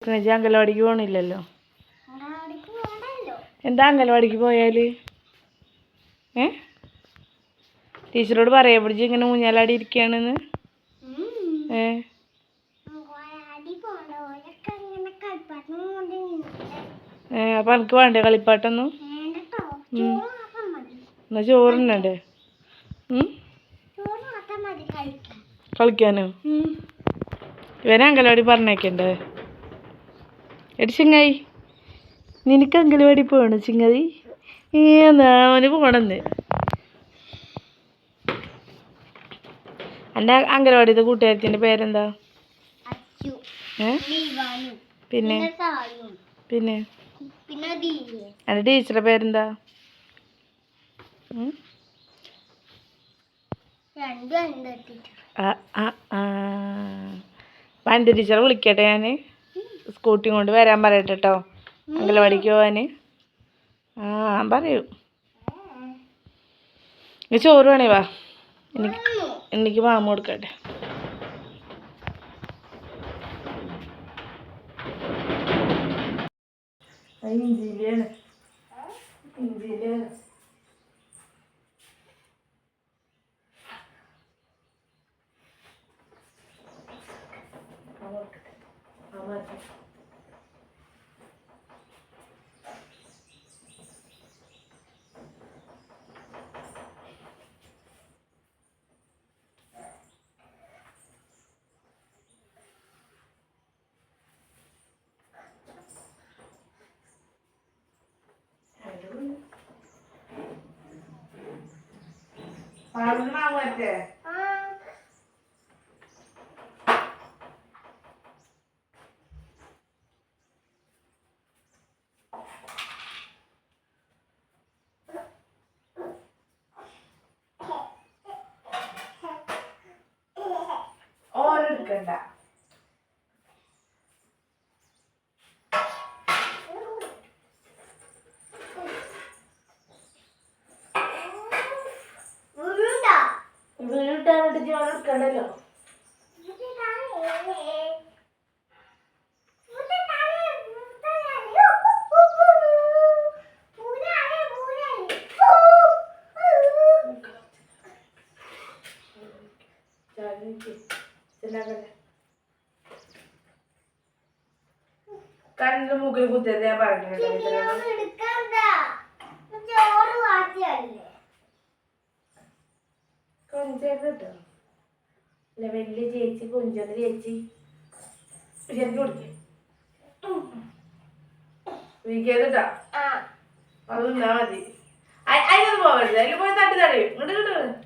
അംഗനവാടിക്ക് പോകണില്ലല്ലോ. എന്താ അംഗനവാടിക്ക് പോയാൽ ടീച്ചറോട് പറയാ പിടിച്ച് ഇങ്ങനെ ഊഞ്ഞാലാടി ഇരിക്കുകയാണെന്ന്. അപ്പം എനിക്ക് വേണ്ടേ കളിപ്പാട്ടൊന്നും? എന്നാ ചോറിനണ്ടേ കളിക്കാനോ? ഇവനെ അംഗനവാടി പറഞ്ഞേക്കണ്ടേ? എടി ചിങ്ങായി, നിനക്ക് അംഗനവാടി പോകണം ചിങ്ങായി? എന്നാ അവന് പോണെന്ന്. എൻ്റെ അംഗനവാടിത്തെ കൂട്ടുകാരത്തിൻ്റെ പേരെന്താ? പിന്നെ പിന്നെ എൻ്റെ ടീച്ചറുടെ പേരെന്താ? വനിത ടീച്ചറെ വിളിക്കട്ടെ ഞാൻ, സ്കൂട്ടി കൊണ്ട് വരാൻ പറയട്ടെ കേട്ടോ അംഗനവാടിക്ക് പോവാൻ. പറയൂ. ചോറ് വേണേ വാ, എനിക്ക് മാമ കൊടുക്കട്ടെ. ഇഞ്ചിയിലാണ് മാമറ്റേ. ഓരെടുക്കണ്ട. വീട്ടാനിട്ട് ചോറെടുക്കണ്ടല്ലോ. കണ്ണിന് മൂക്കിൽ കുത്തിയത് ഞാൻ പറഞ്ഞിട്ടുണ്ട്. കൊഞ്ചേട്ടോ അല്ല, വലിയ ചേച്ചി കൊഞ്ചൊന്ന് ചേച്ചി ശരിക്കും കൊടുക്കേ വീക്കേട്ടോ. അത് തിന്നാ മതി. അതിനൊന്നും പോകരുത്, അതിൽ പോയി തട്ടി തടയും. ഇങ്ങോട്ട് കിട്ടും.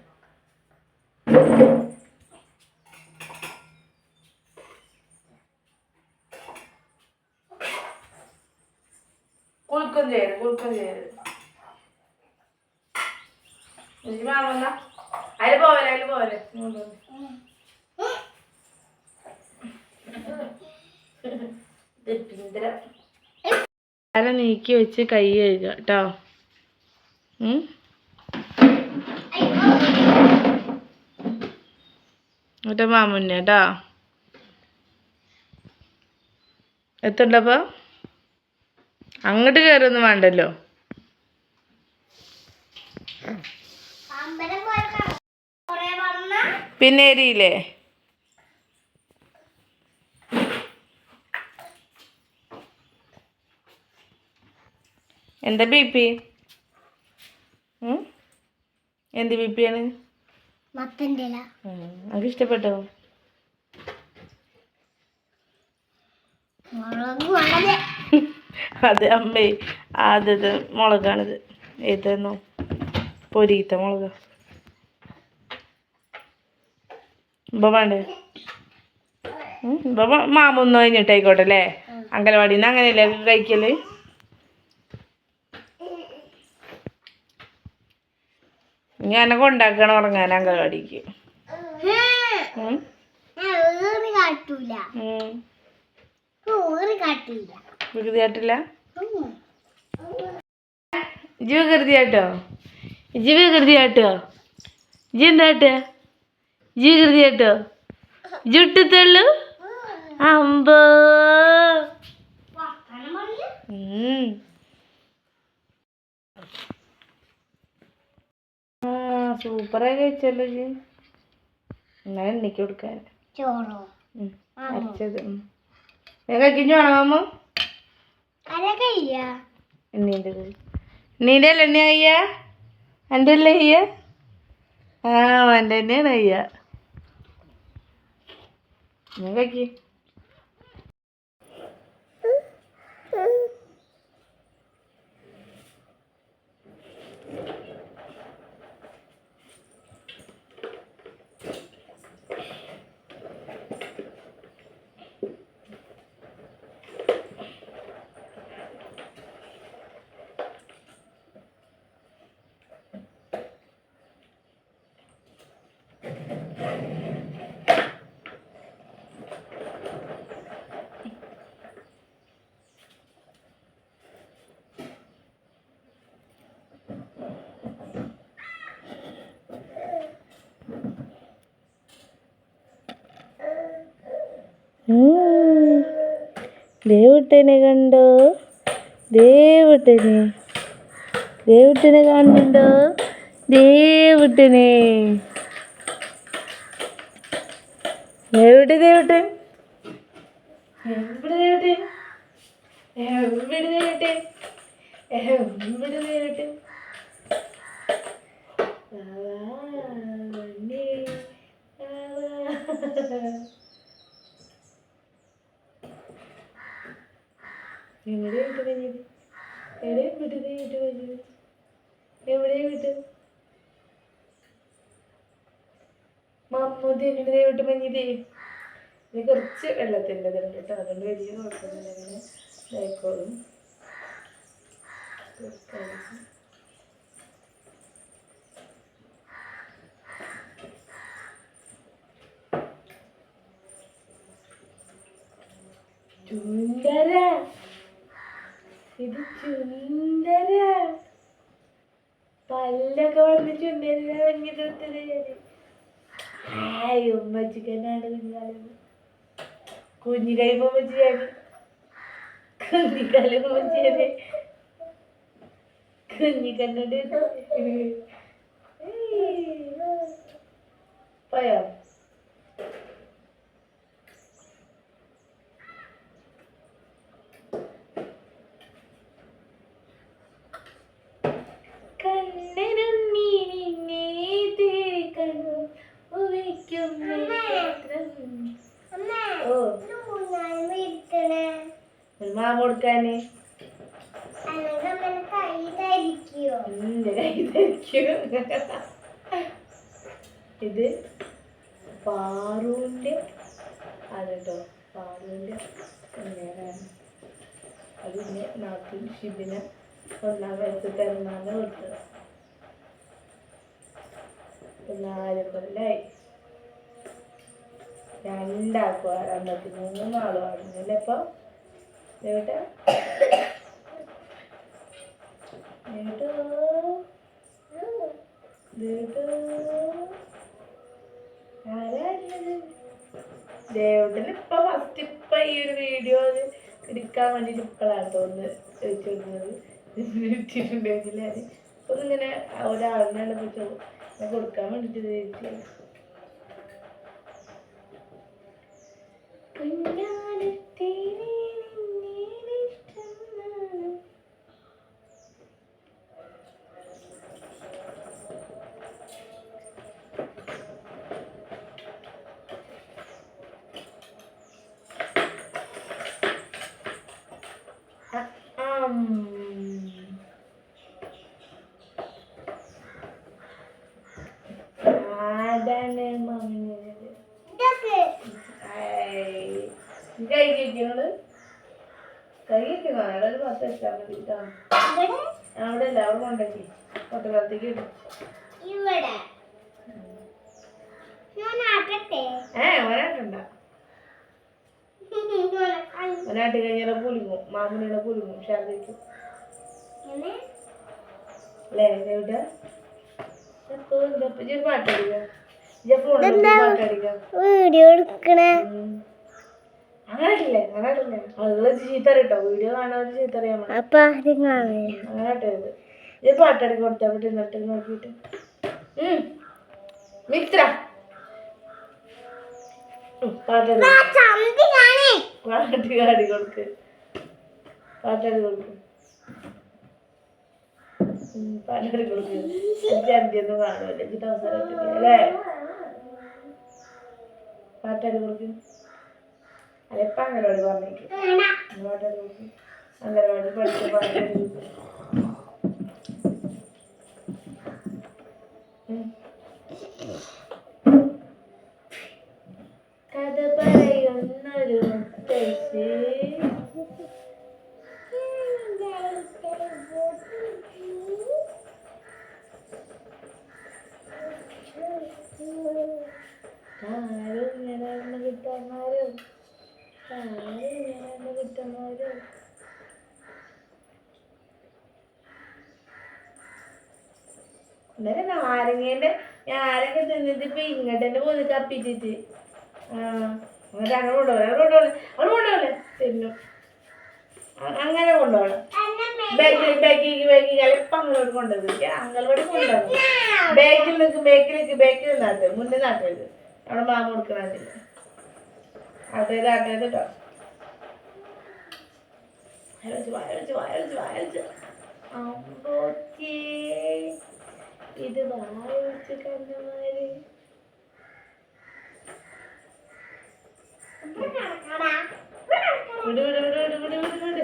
കുലുക്കം ചെയ്യരുത്. എനിക്ക് മാമന്ന അതിൽ പോവല്ലേ. തല നീക്കി വെച്ച് കൈ കഴുകുക കേട്ടോ. എന്നിട്ട് മാമുന്നെ കേട്ടോ. എത്തുണ്ടപ്പോ അങ്ങോട്ട് കയറൊന്നും വേണ്ടല്ലോ. പിന്നെ എരിയില്ലേ? എന്താ BP? എന്ത് BP ആണ്? നമുക്ക് ഇഷ്ടപ്പെട്ടോ? അതെ അമ്മേ, ആദ്യത്തെ മുളകാണിത്. ഏതെന്നോ പൊരീത്ത മുളക. വേണ്ടേ? മാമൊന്നും കഴിഞ്ഞിട്ടായിക്കോട്ടെ അല്ലേ? അംഗനവാടിയിൽ നിന്ന് അങ്ങനെയല്ലേ കഴിക്കല്? ഞാനെ കൊണ്ടാക്കണം ഉറങ്ങാൻ അംഗനവാടിക്ക്. വികൃതി കാട്ടില്ല. ഇജ്ജ് വികൃതി കാട്ടോ? ഇജ്ജ് എന്താ കാട്ടുക? ഇജ്ജ് വികൃതി കാട്ടോ? ഇജ്ജ് ഇട്ടത്തുള്ളൂ. അമ്പോ സൂപ്പറായി കഴിച്ചല്ലോ ജി. അങ്ങനെ എണ്ണിക്ക് കൊടുക്കാൻ അരച്ചത് കഴിക്കഞ്ഞു വേണോ മാമ? എണ്ണീൻ്റെ അല്ല എണ്ണ കയ്യ എൻ്റെ അല്ലേ കയ്യ? ആ എൻ്റെ തന്നെയാണ് കയ്യ. ഞാൻ കഴിക്ക്. ദേവുട്ടനെ കണ്ടോ? ദേവുട്ടനെ കാണുന്നുണ്ടോ? ദേവുട്ടൻ എവിടെ? ദേവുട്ടൻ എവിടെ? മമ്മൂതി വിട്ട് മഞ്ഞിതേ. ഇത് കുറച്ച് വെള്ളത്തിൻ്റെ ഇതുണ്ട് കേട്ടോ, അതുകൊണ്ട് വലിയ കുഴപ്പമൊന്നുമില്ല. അങ്ങനെ ഇതായിക്കോളും. ചുണ്ടര ഇത് ചുണ്ടര പല്ലൊക്കെ വന്ന് ചുണ്ടര വന്നിട്ടത്. ആയി ഉമ്മച്ചിക്കനാണ് കുഞ്ഞിക്കൈ ഉമ്മച്ചിയാണ്. കുഞ്ഞിക്കാലും ഉമ്മച്ചിയാണ്. കുഞ്ഞിക്കണ്ണോട് പോയോ? മാമ കൊടുക്കാന് ഇത് പാറൂന്റെ ആണ് കേട്ടോ. പാറൂന്റെ നേരാണ്. അതിന് നാട്ടിൽ ഷിബിന് 1-ാം വയസ്സ് പിറന്നാണ് കൊടുത്തത്. 4 കൊല്ലായി. 2 ആക്കുക 53 ആളും ആടുന്നില്ല. ഇപ്പൊ ദേവട്ടാ ദേവട്ടന് ഇപ്പൊ ഫസ്റ്റ് ഇപ്പൊ ഈ ഒരു വീഡിയോ എടുക്കാൻ വേണ്ടിട്ട് ഇപ്പോഴാണ് തോന്നുന്നത് വെച്ചിരുന്നത്. ഇട്ടിട്ടുണ്ടെങ്കിൽ ഒന്നിങ്ങനെ ഒരാളിനാണ് കൊടുക്കാൻ വേണ്ടിട്ട് ചോദിച്ചു. ആടാണ് മമ്മിയത് കഴിക്കുന്നത്. കഴിക്കുന്ന അയാളൊരു 10 വെച്ചാൽ മതി കേട്ടോ. അവിടെ അല്ല അവിടെ കൊണ്ടേക്ക് കൊട്ടക്കാലത്തേക്ക് ഇടും. ഒരാട്ടണ്ട. ഒരാട്ടി കഴിഞ്ഞാൽ പുലുങ്ങും. മാമൂലിയുടെ പുലുങ്ങും ഷാർദിക്കും അല്ലേ ദേവിട്ടാ? പാട്ടടിക്ക വീഡിയോ എടുക്കണേ. അങ്ങനെട്ടില്ലേ അങ്ങനെട്ടില്ലേ ആളുകള് ചീത്ത അറിയട്ടോ. വീഡിയോ കാണാൻ ചീത്ത അറിയാൻ അങ്ങനെ ഇട്ടത്. ഇത് പാട്ടടി കൊടുത്താൽ പറ്റുന്നിട്ട് നോക്കിയിട്ട് മിത്ര പാട്ടാടി പാട്ടുകാടി കൊടുക്ക് പാട്ടാടി കൊടുക്ക് പാട്ടാടി കൊടുക്ക് ചന്തിയൊന്നും കാണുമല്ലേ എന്നിട്ട് അവസരം അല്ലേ പാട്ടാടി കൊടുക്ക് അല്ല ഇപ്പം അംഗനവാടി പറഞ്ഞേക്ക് പാട്ടാടി കൊടുക്ക് അംഗനവാടി പഠിച്ച പാട്ടാടി കൊടുക്ക് കഥ പറയുന്നൊരു മുത്തശ്ശി ആരും ഞാനന്ന് കിട്ടന്മാരും കിട്ടന്മാരും ഇന്നലെ നാരങ്ങേന്റെ ഞാരൊക്കെ തിന്നിട്ട് ഇപ്പൊ ഇങ്ങോട്ട് തന്നെ പോയി കപ്പിച്ചിട്ട് അങ്ങനെ അങ്ങനെ കൊണ്ടുപോകലെ തിന്നു അങ്ങനെ കൊണ്ടുപോകണം ബാഗിക്ക് കലപ്പം അങ്ങോട്ട് കൊണ്ടുപോയി അംഗൻവാടി കൊണ്ടുപോകണം ബേക്കിൽ നാട്ട് മുന്നേ നാട്ടത് അവിടെ മാമ കൊടുക്കണില്ല ആട്ടേത് കേട്ടോ വായിച്ചു അമ്പോച്ചേ ഇത് വായിച്ചു കണ്ണമാര് വിട് വിട് വിട് വിട് വിട് വിട് വിട്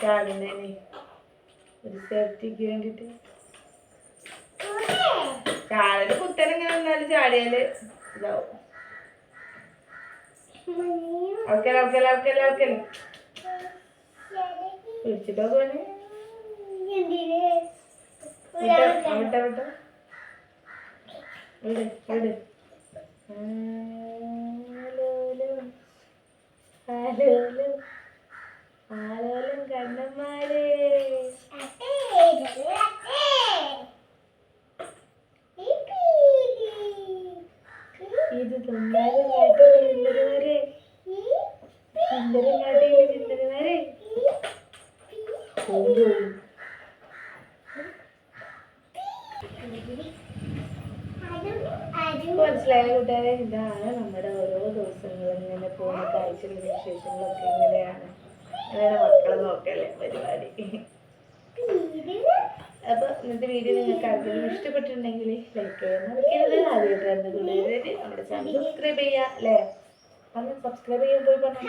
ചാടുന്നേനെ ഒരു സേഫ്റ്റിക്ക് വേണ്ടിട്ട് ചാടല് കുത്തനെങ്ങനെ വന്നാലും ചാടിയാല് ഇതാവും അവക്കല്ലേ പിടിച്ചിട്ടോ പോണേ വിട്ടോ വിട് വിട് ആലോലും കണ്ണന്മാരെ ഇത് തുമ്മാരും കാട്ടിലെ ചിന്തരമാരെ മനസ്സിലായ കൂട്ടുകാരെ ഇതാണ് നമ്മുടെ ഓരോ ദിവസങ്ങളും ഇങ്ങനെ പോകുന്ന കാഴ്ചകളും വിശേഷങ്ങളൊക്കെ ഇങ്ങനെയാണ് അങ്ങനെ മക്കളെ നോക്കല്ലേ പരിപാടി. അപ്പൊ ഇന്നത്തെ വീഡിയോ നിങ്ങൾക്ക് ആർക്കെങ്കിലും ഇഷ്ടപ്പെട്ടിട്ടുണ്ടെങ്കിൽ ലൈക്ക് ചെയ്യാൻ മറക്കരുത്. ആദ്യമായിട്ട് കൂട്ടുകാര് നമ്മുടെ ചാനൽ സബ്സ്ക്രൈബ് ചെയ്യാ അല്ലേ അന്ന് സബ്സ്ക്രൈബ് ചെയ്യാൻ പോയി പറഞ്ഞു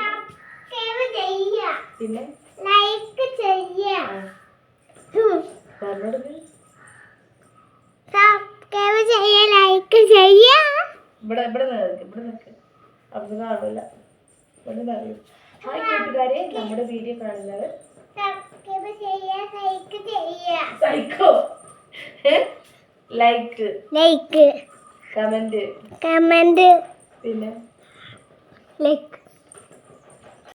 പിന്നെ പറഞ്ഞോടുക്ക് ഇവിടെ നിൽക്ക് അവിടെ കാണില്ല ഇവിടെ അറിയും. ഹായ് കൂട്ടുകാരെ, നമ്മുടെ വീഡിയോ കാണുന്നവർ സൈക്കോ ലൈക്ക് കമന്റ് പിന്നെ ലൈക്ക്